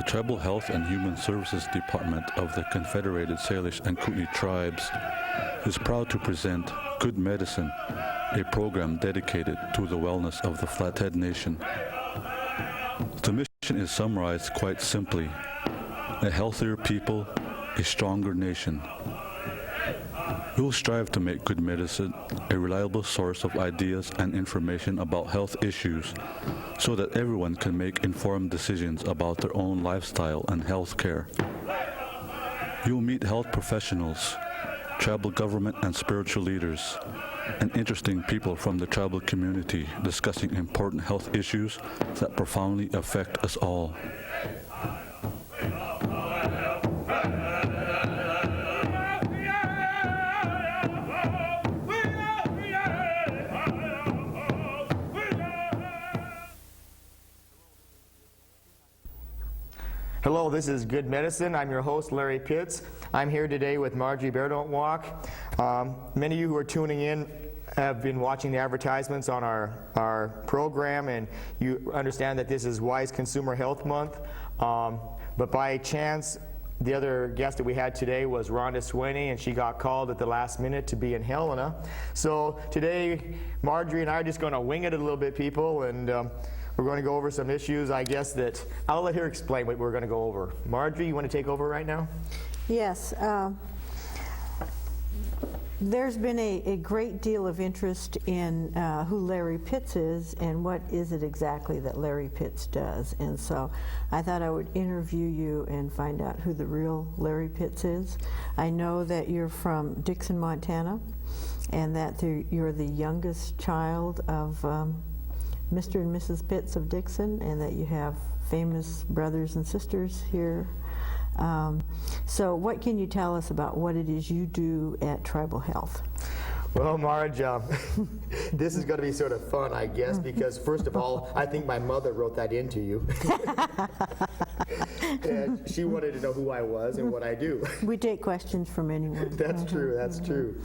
Tribal Health and Human Services Department of the Confederated Salish and Kootenai Tribes is proud to present Good Medicine, a program dedicated to the wellness of the Flathead Nation. The mission is summarized quite simply: a healthier people, a stronger nation. We will strive to make Good Medicine a reliable source of ideas and information about health issues so that everyone can make informed decisions about their own lifestyle and health care. You will meet health professionals, tribal government and spiritual leaders, and interesting people from the tribal community discussing important health issues that profoundly affect us all. Hello, this is Good Medicine. I'm your host, Larry Pitts. I'm here today with Marjorie Bear Don't Walk. Many of you who are tuning in have been watching the advertisements on our program, and you understand that this is Wise Consumer Health Month. But by chance, the other guest that we had today was Rhonda Swaney, and she got called at the last minute to be in Helena. So today, Marjorie and I are just going to wing it a little bit, people, and we're going to go over some issues, I guess, that I'll let her explain what we're going to go over. Marjorie, you want to take over right now? Yes. There's been a great deal of interest in who Larry Pitts is and what is it exactly that Larry Pitts does. And so I thought I would interview you and find out who the real Larry Pitts is. I know that you're from Dixon, Montana, and that you're the youngest child of Mr. and Mrs. Pitts of Dixon, and that you have famous brothers and sisters here. So what can you tell us about what it is you do at Tribal Health? Well, Marge, this is going to be sort of fun, I guess, because first of all, I think my mother wrote that into you. And she wanted to know who I was and what I do. We take questions from anyone. That's true, that's true.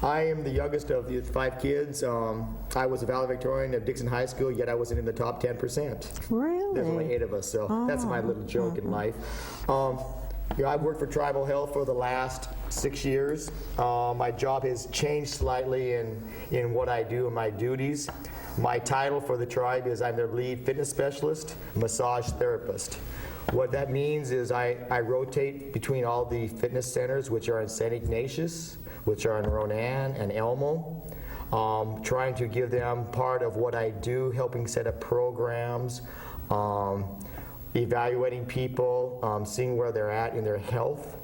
I am the youngest of the 5 kids. I was a valedictorian of Dixon High School, yet I wasn't in the top 10%. Really? There's only 8 of us, so that's my little joke in life. I've worked for Tribal Health for the last 6 years. My job has changed slightly in what I do and my duties. My title for the tribe is I'm their lead fitness specialist, massage therapist. What that means is I rotate between all the fitness centers, which are in St. Ignatius, which are in Ronan and Elmo, trying to give them part of what I do, helping set up programs, evaluating people, seeing where they're at in their health.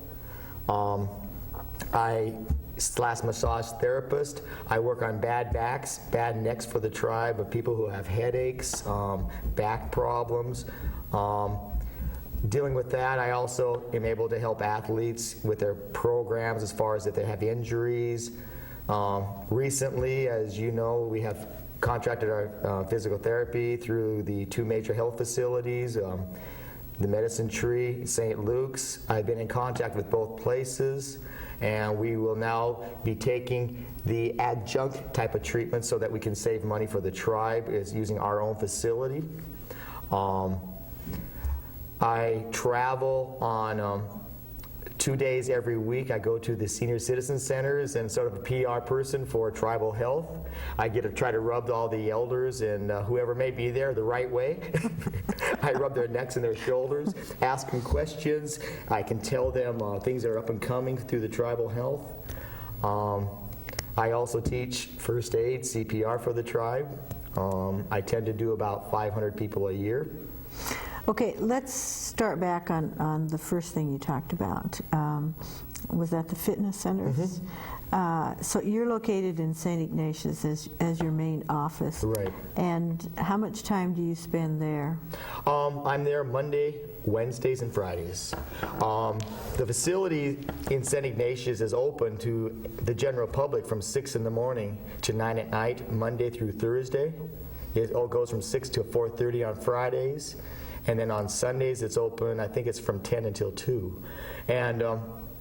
Massage therapist. I work on bad backs, bad necks for the tribe of people who have headaches, back problems. Dealing with that, I also am able to help athletes with their programs as far as if they have injuries. Recently, as you know, we have contracted our physical therapy through the 2 major health facilities, the Medicine Tree, St. Luke's. I've been in contact with both places, and we will now be taking the adjunct type of treatment so that we can save money for the tribe, is using our own facility. I travel on 2 days every week. I go to the senior citizen centers and sort of a PR person for Tribal Health. I get to try to rub all the elders and whoever may be there the right way. I rub their necks and their shoulders, ask them questions. I can tell them things that are up and coming through the Tribal Health. I also teach first aid, CPR for the tribe. I tend to do about 500 people a year. Okay, let's start back on the first thing you talked about. Was that the fitness centers? Mm-hmm. So you're located in St. Ignatius as your main office. Right. And how much time do you spend there? I'm there Monday, Wednesdays, and Fridays. The facility in St. Ignatius is open to the general public from 6 in the morning to 9 at night, Monday through Thursday. It all goes from 6 to 4:30 on Fridays. And then on Sundays it's open, I think it's from 10 until 2. And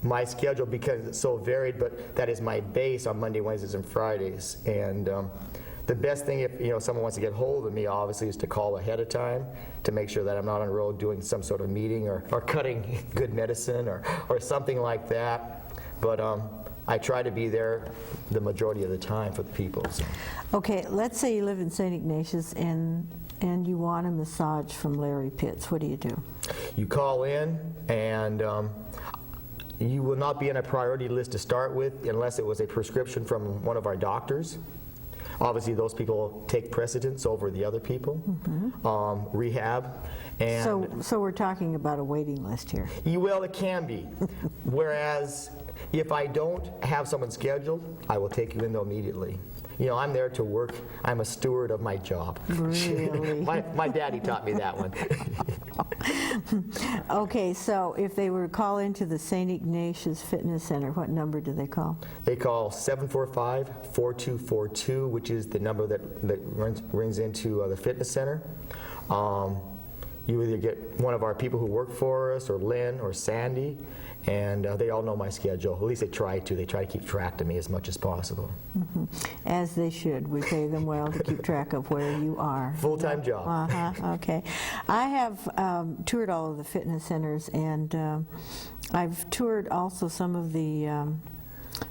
my schedule, because it's so varied, but that is my base on Monday, Wednesdays, and Fridays. And the best thing if someone wants to get hold of me, obviously, is to call ahead of time to make sure that I'm not on the road doing some sort of meeting or cutting good medicine or something like that. But I try to be there the majority of the time for the people. So. Okay, let's say you live in St. Ignatius and you want a massage from Larry Pitts. What do you do? You call in, and you will not be on a priority list to start with unless it was a prescription from one of our doctors. Obviously, those people take precedence over the other people. Rehab. And so we're talking about a waiting list here. Well, it can be. Whereas if I don't have someone scheduled, I will take you in immediately. I'm there to work. I'm a steward of my job. Really? my daddy taught me that one. Okay, so if they were to call into the St. Ignatius Fitness Center, what number do they call? They call 745-4242, which is the number that rings into the fitness center. You either get one of our people who work for us, or Lynn, or Sandy, and they all know my schedule. At least they try to. They try to keep track of me as much as possible. As they should. We pay them well to keep track of where you are. Full-time job. Okay. I have toured all of the fitness centers, and I've toured also some of the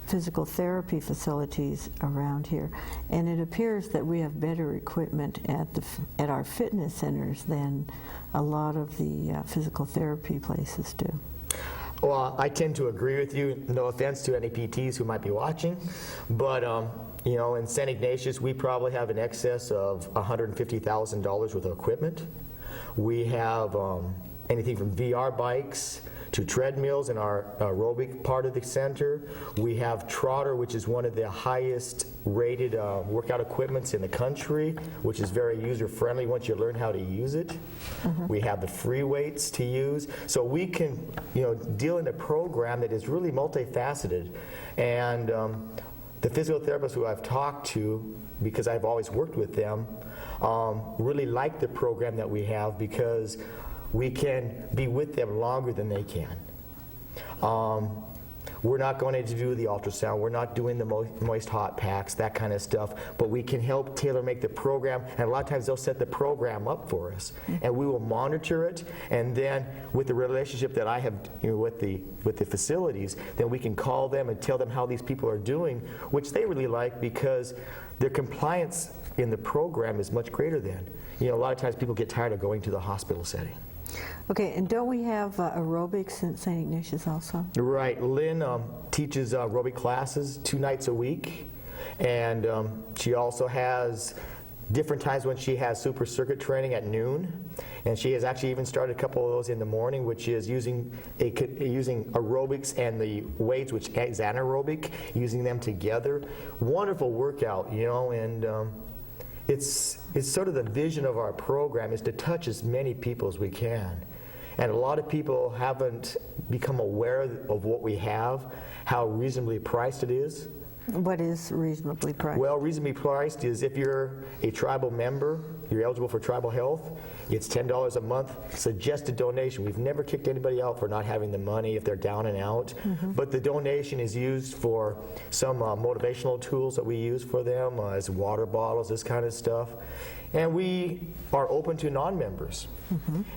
physical therapy facilities around here, and it appears that we have better equipment at our fitness centers than a lot of the physical therapy places do. Well, I tend to agree with you. No offense to any PTs who might be watching, but in St. Ignatius, we probably have in excess of $150,000 worth of equipment. We have anything from VR bikes to treadmills in our aerobic part of the center. We have Trotter, which is one of the highest rated workout equipments in the country, which is very user-friendly once you learn how to use it. We have the free weights to use. So we can deal in a program that is really multifaceted. And the physical therapists who I've talked to, because I've always worked with them, really like the program that we have because we can be with them longer than they can. We're not going to do the ultrasound. We're not doing the moist hot packs, that kind of stuff. But we can help tailor make the program. And a lot of times they'll set the program up for us. And we will monitor it. And then with the relationship that I have with the facilities, then we can call them and tell them how these people are doing, which they really like because their compliance in the program is much greater than. A lot of times people get tired of going to the hospital setting. Okay, and don't we have aerobics in St. Ignatius also? Right. Lynn teaches aerobic classes 2 nights a week, and she also has different times when she has super circuit training at noon, and she has actually even started a couple of those in the morning, which is using aerobics and the weights, which is anaerobic, using them together. Wonderful workout, and it's sort of the vision of our program is to touch as many people as we can. And a lot of people haven't become aware of what we have, how reasonably priced it is. What is reasonably priced? Well, reasonably priced is if you're a tribal member, you're eligible for tribal health, it's $10 a month, suggested donation. We've never kicked anybody out for not having the money if they're down and out. But the donation is used for some motivational tools that we use for them, as water bottles, this kind of stuff. And we are open to non-members.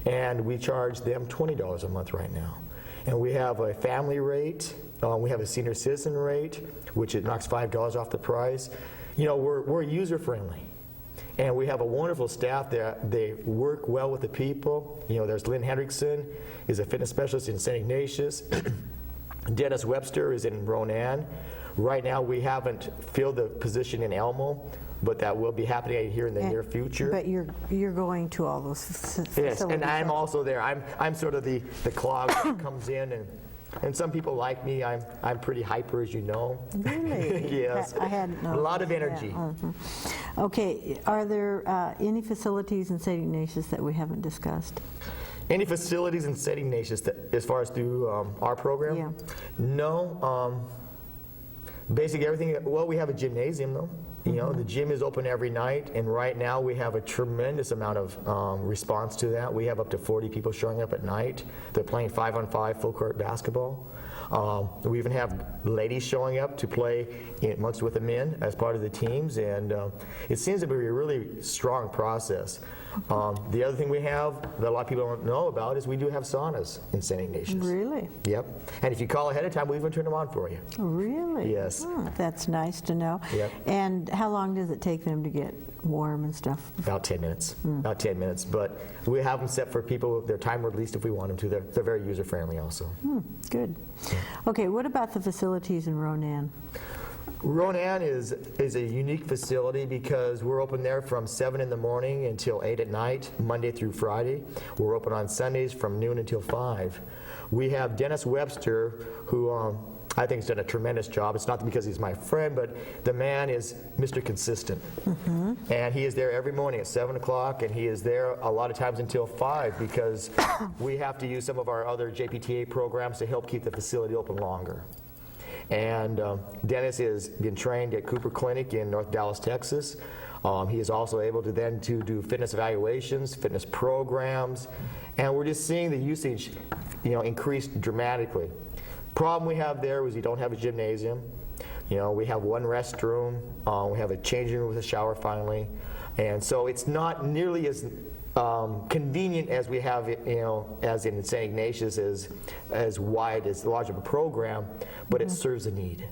And we charge them $20 a month right now. And we have a family rate. We have a senior citizen rate, which it knocks $5 off the price. We're user-friendly. And we have a wonderful staff that they work well with the people. There's Lynn Hendrickson, is a fitness specialist in St. Ignatius. Dennis Webster is in Ronan. Right now, we haven't filled the position in Elmo, but that will be happening here in the near future. But you're going to all those facilities. Yes, and I'm also there. I'm sort of the clog that comes in, and some people like me. I'm pretty hyper, as you know. Really? Yes. I hadn't known. A lot of energy. Yeah. Okay. Are there any facilities in St. Ignatius that we haven't discussed? Any facilities in St. Ignatius that, as far as through our program? Yeah. No. Basically everything. Well, we have a gymnasium though. The gym is open every night, and right now we have a tremendous amount of response to that. We have up to 40 people showing up at night. They're playing 5-on-5 full court basketball. We even have ladies showing up to play amongst with the men as part of the teams, and it seems to be a really strong process. The other thing we have that a lot of people don't know about is we do have saunas in St. Ignatius. Really? Yep. And if you call ahead of time, we'll even turn them on for you. Really? Yes. Oh, that's nice to know. Yep. And how long does it take them to get warm and stuff? About 10 minutes. About 10 minutes. But we have them set for people, their time released if we want them to. They're very user-friendly also. Good. Okay, what about the facilities in Ronan? Ronan is a unique facility because we're open there from 7 in the morning until 8 at night, Monday through Friday. We're open on Sundays from noon until 5. We have Dennis Webster, who I think has done a tremendous job. It's not because he's my friend, but the man is Mr. Consistent. And he is there every morning at 7 o'clock, and he is there a lot of times until 5 because we have to use some of our other JPTA programs to help keep the facility open longer. And Dennis has been trained at Cooper Clinic in North Dallas, Texas. He is also able to then do fitness evaluations, fitness programs, and we're just seeing the usage, increase dramatically. Problem we have there is we don't have a gymnasium. We have one restroom. We have a changing room with a shower finally, and so it's not nearly as convenient as we have, as in St. Ignatius, as wide, as large of a program, but it serves a need.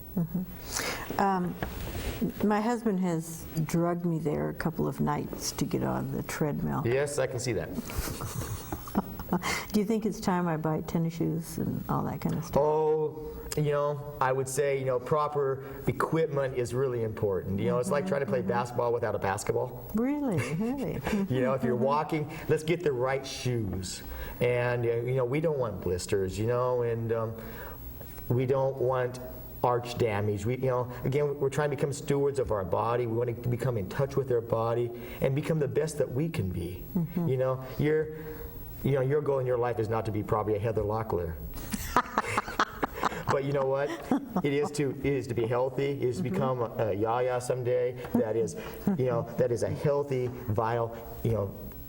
My husband has drugged me there a couple of nights to get on the treadmill. Yes, I can see that. Do you think it's time I buy tennis shoes and all that kind of stuff? Oh, I would say, proper equipment is really important. It's like trying to play basketball without a basketball. Really? Really? If you're walking, let's get the right shoes. And, we don't want blisters, and we don't want arch damage. Again, we're trying to become stewards of our body. We want to become in touch with our body and become the best that we can be. Your goal in your life is not to be probably a Heather Locklear. But you know what? It is to be healthy. It is to become a Yaya someday. That is, that is a healthy, vital,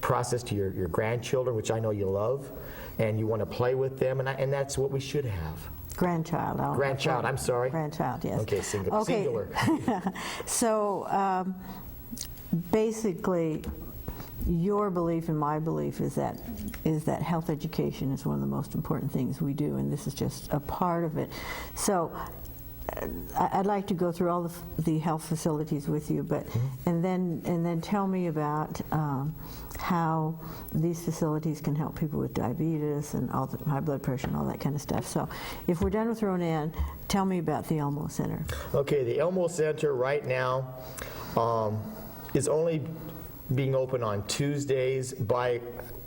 process to your grandchildren, which I know you love, and you want to play with them, and that's what we should have. Grandchild. Grandchild. I'm sorry. Grandchild. Yes. Okay. Singular. So basically, your belief and my belief is that health education is one of the most important things we do, and this is just a part of it. So I'd like to go through all the health facilities with you, but and then tell me about how these facilities can help people with diabetes and all the high blood pressure and all that kind of stuff. So if we're done with Ronan, tell me about the Elmo Center. Okay, the Elmo Center right now is only being open on Tuesdays by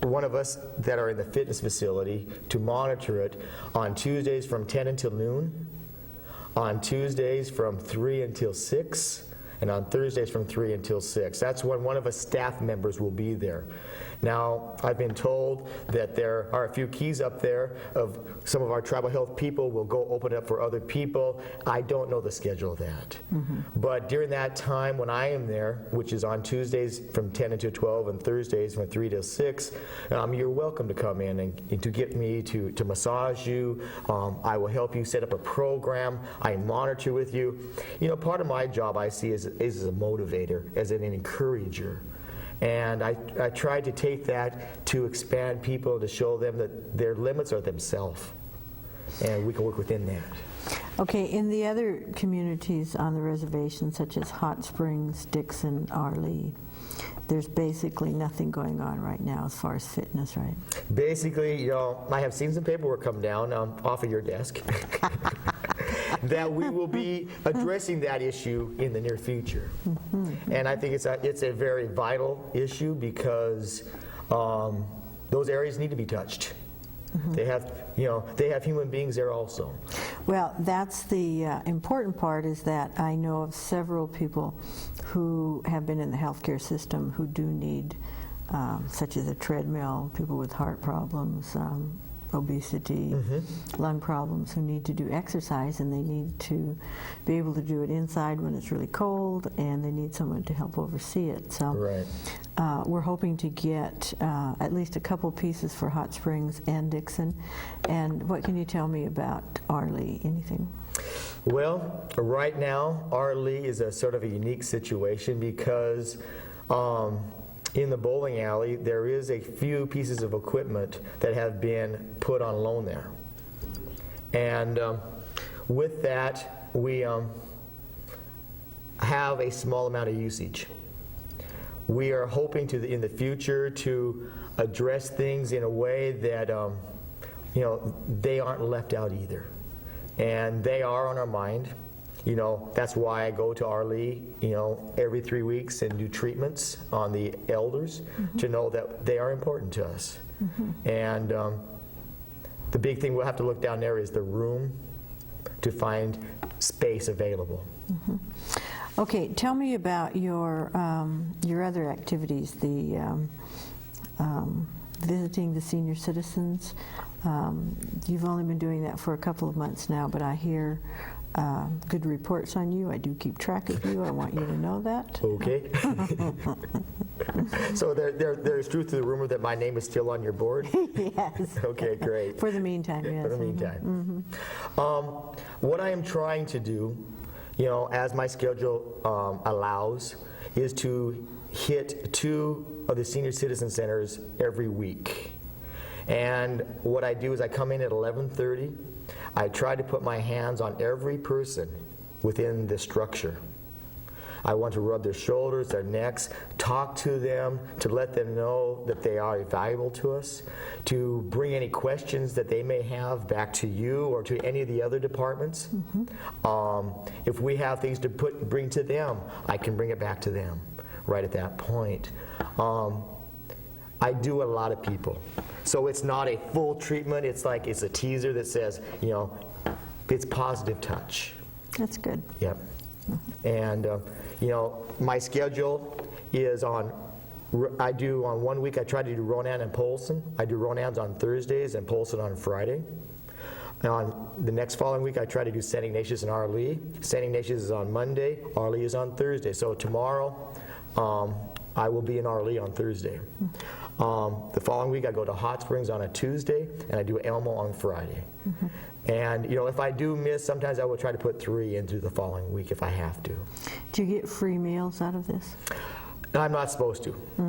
one of us that are in the fitness facility to monitor it on Tuesdays from 10 until noon, on Tuesdays from 3 until 6, and on Thursdays from 3 until 6. That's when one of us staff members will be there. Now, I've been told that there are a few keys up there of some of our tribal health people will go open it up for other people. I don't know the schedule of that. But during that time when I am there, which is on Tuesdays from 10 until 12 and Thursdays from 3 to 6, you're welcome to come in and to get me to massage you. I will help you set up a program. I monitor with you. Part of my job I see is as a motivator, as an encourager. And I try to take that to expand people, to show them that their limits are themselves, and we can work within that. Okay, in the other communities on the reservation, such as Hot Springs, Dixon, Arley, there's basically nothing going on right now as far as fitness, right? Basically, I have seen some paperwork come down off of your desk that we will be addressing that issue in the near future. And I think it's a very vital issue because those areas need to be touched. They have human beings there also. Well, that's the important part, is that I know of several people who have been in the healthcare system who do need, such as a treadmill, people with heart problems, obesity, lung problems, who need to do exercise, and they need to be able to do it inside when it's really cold, and they need someone to help oversee it. So we're hoping to get at least a couple pieces for Hot Springs and Dixon. And what can you tell me about Arlee? Anything? Well, right now, Arlee is a sort of a unique situation because in the bowling alley, there is a few pieces of equipment that have been put on loan there. And with that, we have a small amount of usage. We are hoping to, in the future, to address things in a way that, you know, they aren't left out either. And they are on our mind. You know, that's why I go to Arlee, you know, every 3 weeks and do treatments on the elders to know that they are important to us. And the big thing we'll have to look down there is the room to find space available. Okay, tell me about your other activities, the visiting the senior citizens. You've only been doing that for a couple of months now, but I hear good reports on you. I do keep track of you. I want you to know that. Okay. So there's truth to the rumor that my name is still on your board? Yes. Okay, great. For the meantime, yes. For the meantime. What I am trying to do, you know, as my schedule allows, is to hit 2 of the senior citizen centers every week. And what I do is I come in at 11:30. I try to put my hands on every person within the structure. I want to rub their shoulders, their necks, talk to them, to let them know that they are valuable to us, to bring any questions that they may have back to you or to any of the other departments. If we have things to bring to them, I can bring it back to them right at that point. I do a lot of people. So it's not a full treatment. It's like it's a teaser that says, you know, it's positive touch. That's good. Yep. And, you know, my schedule is I do on 1 week, I try to do Ronan and Polson. I do Ronan's on Thursdays and Polson on Friday. And on the next following week, I try to do St. Ignatius and Arlee. St. Ignatius is on Monday, Arlee is on Thursday. So tomorrow, I will be in Arlee on Thursday. The following week, I go to Hot Springs on a Tuesday, and I do Elmo on Friday. And, you know, if I do miss, sometimes I will try to put 3 into the following week if I have to. Do you get free meals out of this? I'm not supposed to. So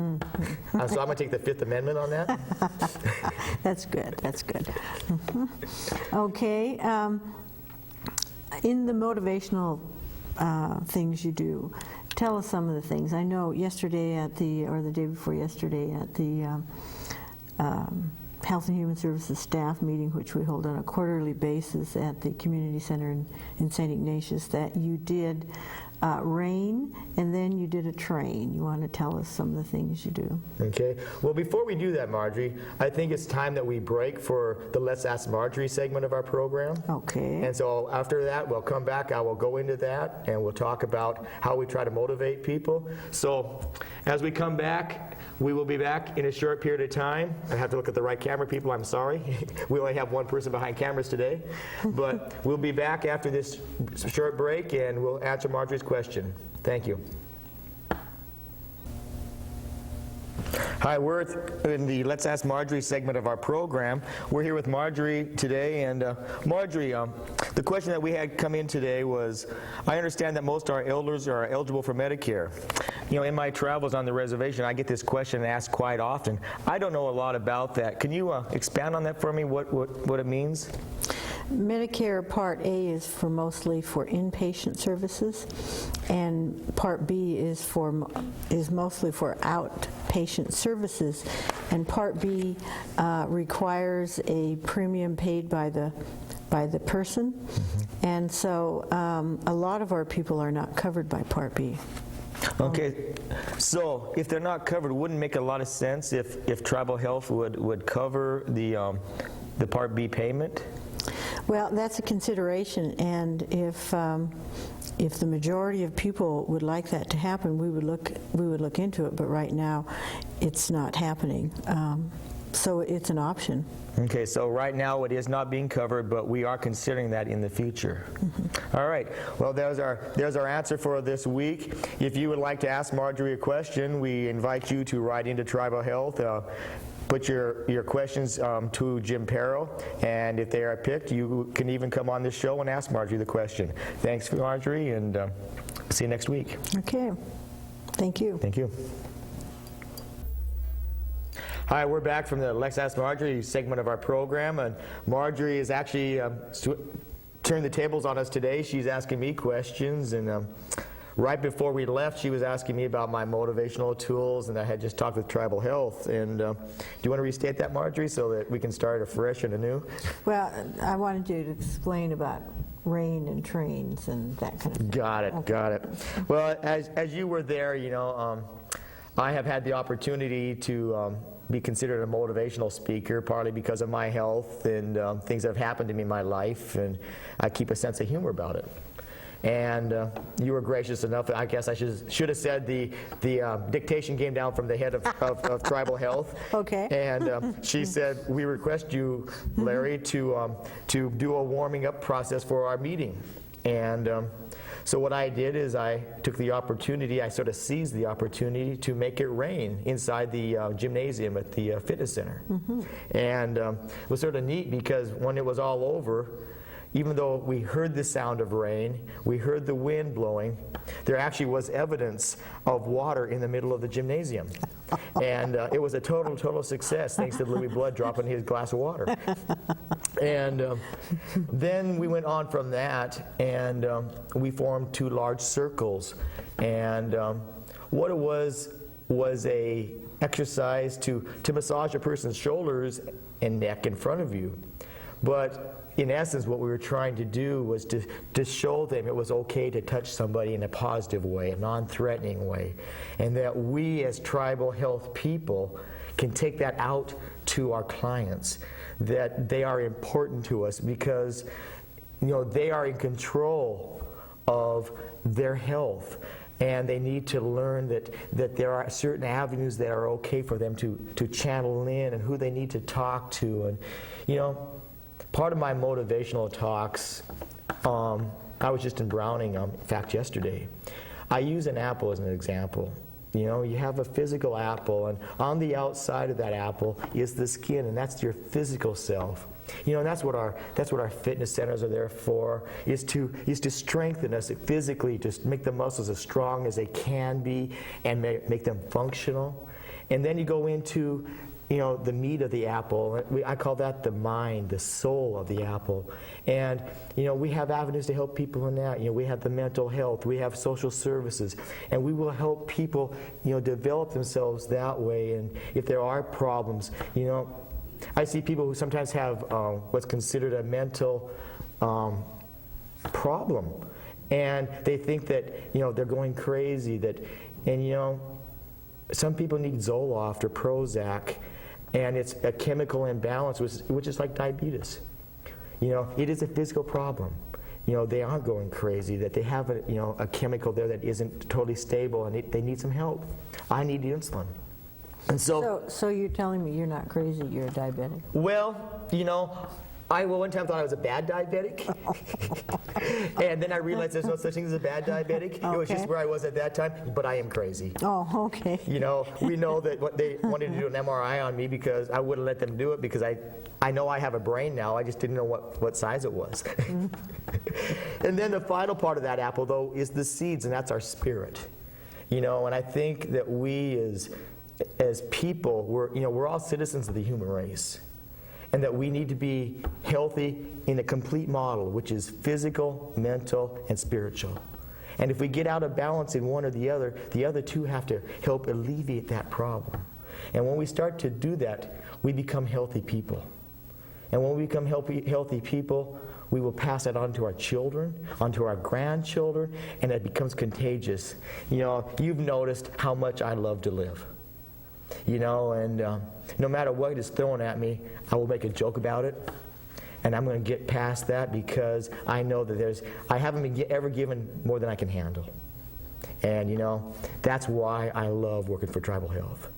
I'm going to take the Fifth Amendment on that. That's good. That's good. Okay. In the motivational things you do, tell us some of the things. I know yesterday or the day before yesterday at the Health and Human Services staff meeting, which we hold on a quarterly basis at the community center in St. Ignatius, that you did rain and then you did a train. You want to tell us some of the things you do? Okay. Well, before we do that, Marjorie, I think it's time that we break for the Let's Ask Marjorie segment of our program. Okay. And so after that, we'll come back. I will go into that, and we'll talk about how we try to motivate people. So as we come back, we will be back in a short period of time. I have to look at the right camera, people. I'm sorry. We only have one person behind cameras today. But we'll be back after this short break, and we'll answer Marjorie's question. Thank you. Hi, we're in the Let's Ask Marjorie segment of our program. We're here with Marjorie today, and Marjorie, the question that we had come in today was, I understand that most of our elders are eligible for Medicare. You know, in my travels on the reservation, I get this question asked quite often. I don't know a lot about that. Can you expand on that for me, what it means? Medicare Part A is mostly for inpatient services, and Part B is mostly for outpatient services, and Part B requires a premium paid by the person, and so a lot of our people are not covered by Part B. Okay, so if they're not covered, wouldn't it make a lot of sense if Tribal Health would cover the Part B payment? Well, that's a consideration, and if the majority of people would like that to happen, we would look into it. But right now, it's not happening. So it's an option. Okay, so right now it is not being covered, but we are considering that in the future. All right, well, there's our answer for this week. If you would like to ask Marjorie a question, we invite you to write into Tribal Health. Put your questions to Jim Perro, and if they are picked, you can even come on this show and ask Marjorie the question. Thanks, Marjorie, and see you next week. Okay. Thank you. Thank you. Hi, we're back from the Let's Ask Marjorie segment of our program, and Marjorie is actually turned the tables on us today. She's asking me questions, and right before we left, she was asking me about my motivational tools, and I had just talked with Tribal Health. And do you want to restate that, Marjorie, so that we can start afresh and anew? Well, I wanted you to explain about rain and trains and that kind of thing. Got it, Okay. got it. Well, as you were there, you know, I have had the opportunity to be considered a motivational speaker, partly because of my health and things that have happened to me in my life, and I keep a sense of humor about it. And you were gracious enough, I guess I should have said the dictation came down from the head of Tribal Health. Okay. And she said, we request you, Larry, to do a warming up process for our meeting. And so what I did is I took the opportunity, I sort of seized the opportunity to make it rain inside the gymnasium at the fitness center. And it was sort of neat because when it was all over, even though we heard the sound of rain, we heard the wind blowing, there actually was evidence of water in the middle of the gymnasium. And it was a total success, thanks to Louis Blood dropping his glass of water. And then we went on from that, and we formed two large circles. And what it was a exercise to massage a person's shoulders and neck in front of you. But in essence, what we were trying to do was to show them it was okay to touch somebody in a positive way, a non-threatening way, and that we as Tribal Health people can take that out to our clients, that they are important to us because, you know, they are in control of their health. And they need to learn that there are certain avenues that are okay for them to channel in, and who they need to talk to. And, you know, part of my motivational talks, I was just in Browning, in fact, yesterday. I use an apple as an example. You know, you have a physical apple, and on the outside of that apple is the skin, and that's your physical self. You know, and that's what our fitness centers are there for, is to strengthen us physically, to make the muscles as strong as they can be, and make them functional. And then you go into, you know, the meat of the apple. I call that the mind, the soul of the apple. And, you know, we have avenues to help people in that. You know, we have the mental health, we have social services, and we will help people, you know, develop themselves that way. And if there are problems, you know, I see people who sometimes have what's considered a mental problem. And they think that, you know, they're going crazy, and, you know, some people need Zoloft or Prozac, and it's a chemical imbalance, which is like diabetes. You know, it is a physical problem. You know, they aren't going crazy, that they have a chemical there that isn't totally stable, and they need some help. I need insulin. And so you're telling me you're not crazy, you're a diabetic? Well, you know, I one time thought I was a bad diabetic, and then I realized there's no such thing as a bad diabetic. It was just where I was at that time, but I am crazy. Oh, okay. You know, we know that what they wanted to do an MRI on me because I wouldn't let them do it because I know I have a brain now, I just didn't know what size it was. And then the final part of that apple, though, is the seeds, and that's our spirit. You know, and I think that we as people, we're all citizens of the human race. And that we need to be healthy in a complete model, which is physical, mental, and spiritual. And if we get out of balance in one or the other two have to help alleviate that problem. And when we start to do that, we become healthy people. And when we become healthy people, we will pass that on to our children, onto our grandchildren, and it becomes contagious. You know, you've noticed how much I love to live. You know, and no matter what is thrown at me, I will make a joke about it, and I'm going to get past that because I know that I haven't been ever given more than I can handle. And, you know, that's why I love working for Tribal Health,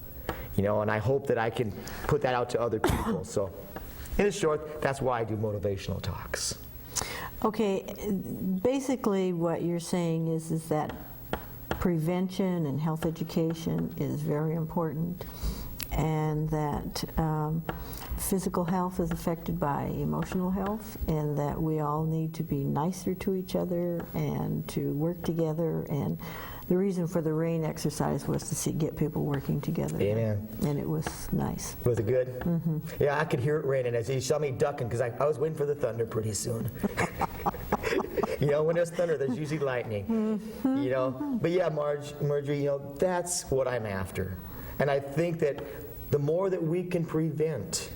You know, and I hope that I can put that out to other people. So, in short, that's why I do motivational talks. Okay, basically what you're saying is that prevention and health education is very important, and that physical health is affected by emotional health, and that we all need to be nicer to each other and to work together. And the reason for the rain exercise was to get people working together. Amen. And it was nice. Was it good? Mm-hmm. Yeah, I could hear it raining as you saw me ducking because I was waiting for the thunder pretty soon. You know, when there's thunder, there's usually lightning. Mm-hmm. You know, but yeah, Marjorie, you know, that's what I'm after. And I think that the more that we can prevent,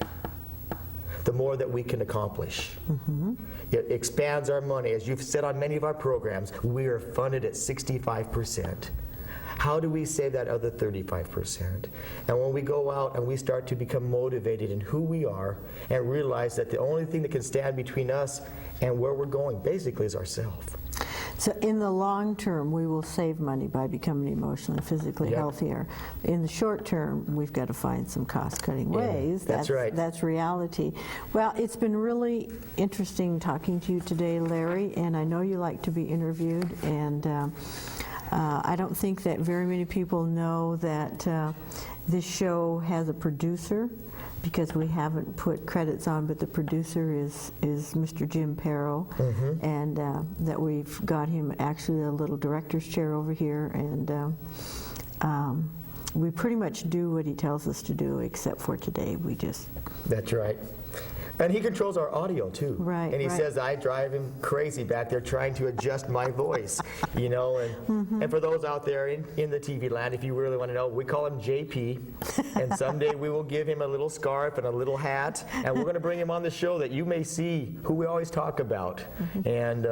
the more that we can accomplish. Mm-hmm. It expands our money. As you've said on many of our programs, we are funded at 65%. How do we save that other 35%? And when we go out and we start to become motivated in who we are and realize that the only thing that can stand between us and where we're going basically is ourselves. So in the long term, we will save money by becoming emotionally and physically healthier. In the short term, we've got to find some cost-cutting ways. That's right. That's reality. Well, it's been really interesting talking to you today, Larry, and I know you like to be interviewed, and I don't think that very many people know that this show has a producer, because we haven't put credits on, but the producer is Mr. Jim Perro, mm-hmm. and that we've got him actually a little director's chair over here, and we pretty much do what he tells us to do, except for today. That's right. And he controls our audio too. Right. And he says I drive him crazy back there trying to adjust my voice, you know. And mm-hmm. and for those out there in the TV land, if you really want to know, we call him JP. And someday we will give him a little scarf and a little hat, and we're going to bring him on the show that you may see, who we always talk about. Mm-hmm. And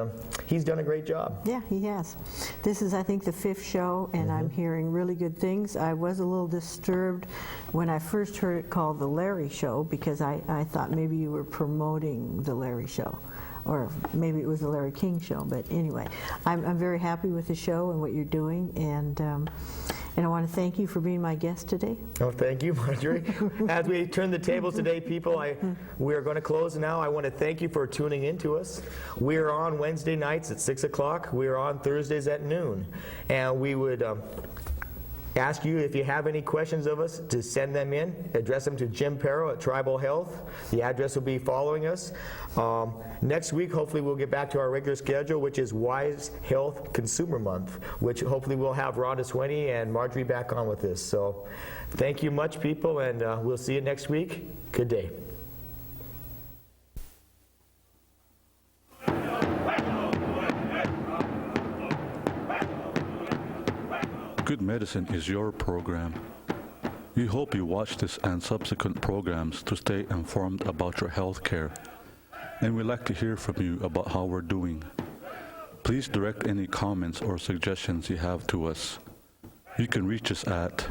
he's done a great job. Yeah, he has. This is, I think, the 5th show, and mm-hmm. I'm hearing really good things. I was a little disturbed when I first heard it called The Larry Show, because I thought maybe you were promoting The Larry Show, or maybe it was The Larry King Show. But anyway, I'm very happy with the show and what you're doing, and I want to thank you for being my guest today. Oh, thank you, Marjorie. As we turn the tables today, people, we are going to close now. I want to thank you for tuning in to us. We are on Wednesday nights at 6 o'clock. We are on Thursdays at noon. And we would ask you, if you have any questions of us, to send them in. Address them to Jim Perro at Tribal Health. The address will be following us. Next week, hopefully we'll get back to our regular schedule, which is Wise Health Consumer Month, which hopefully we'll have Rhonda Swinney and Marjorie back on with us. So thank you much, people, and we'll see you next week. Good day. Good Medicine is your program. We hope you watch this and subsequent programs to stay informed about your health care, and we'd like to hear from you about how we're doing. Please direct any comments or suggestions you have to us. You can reach us at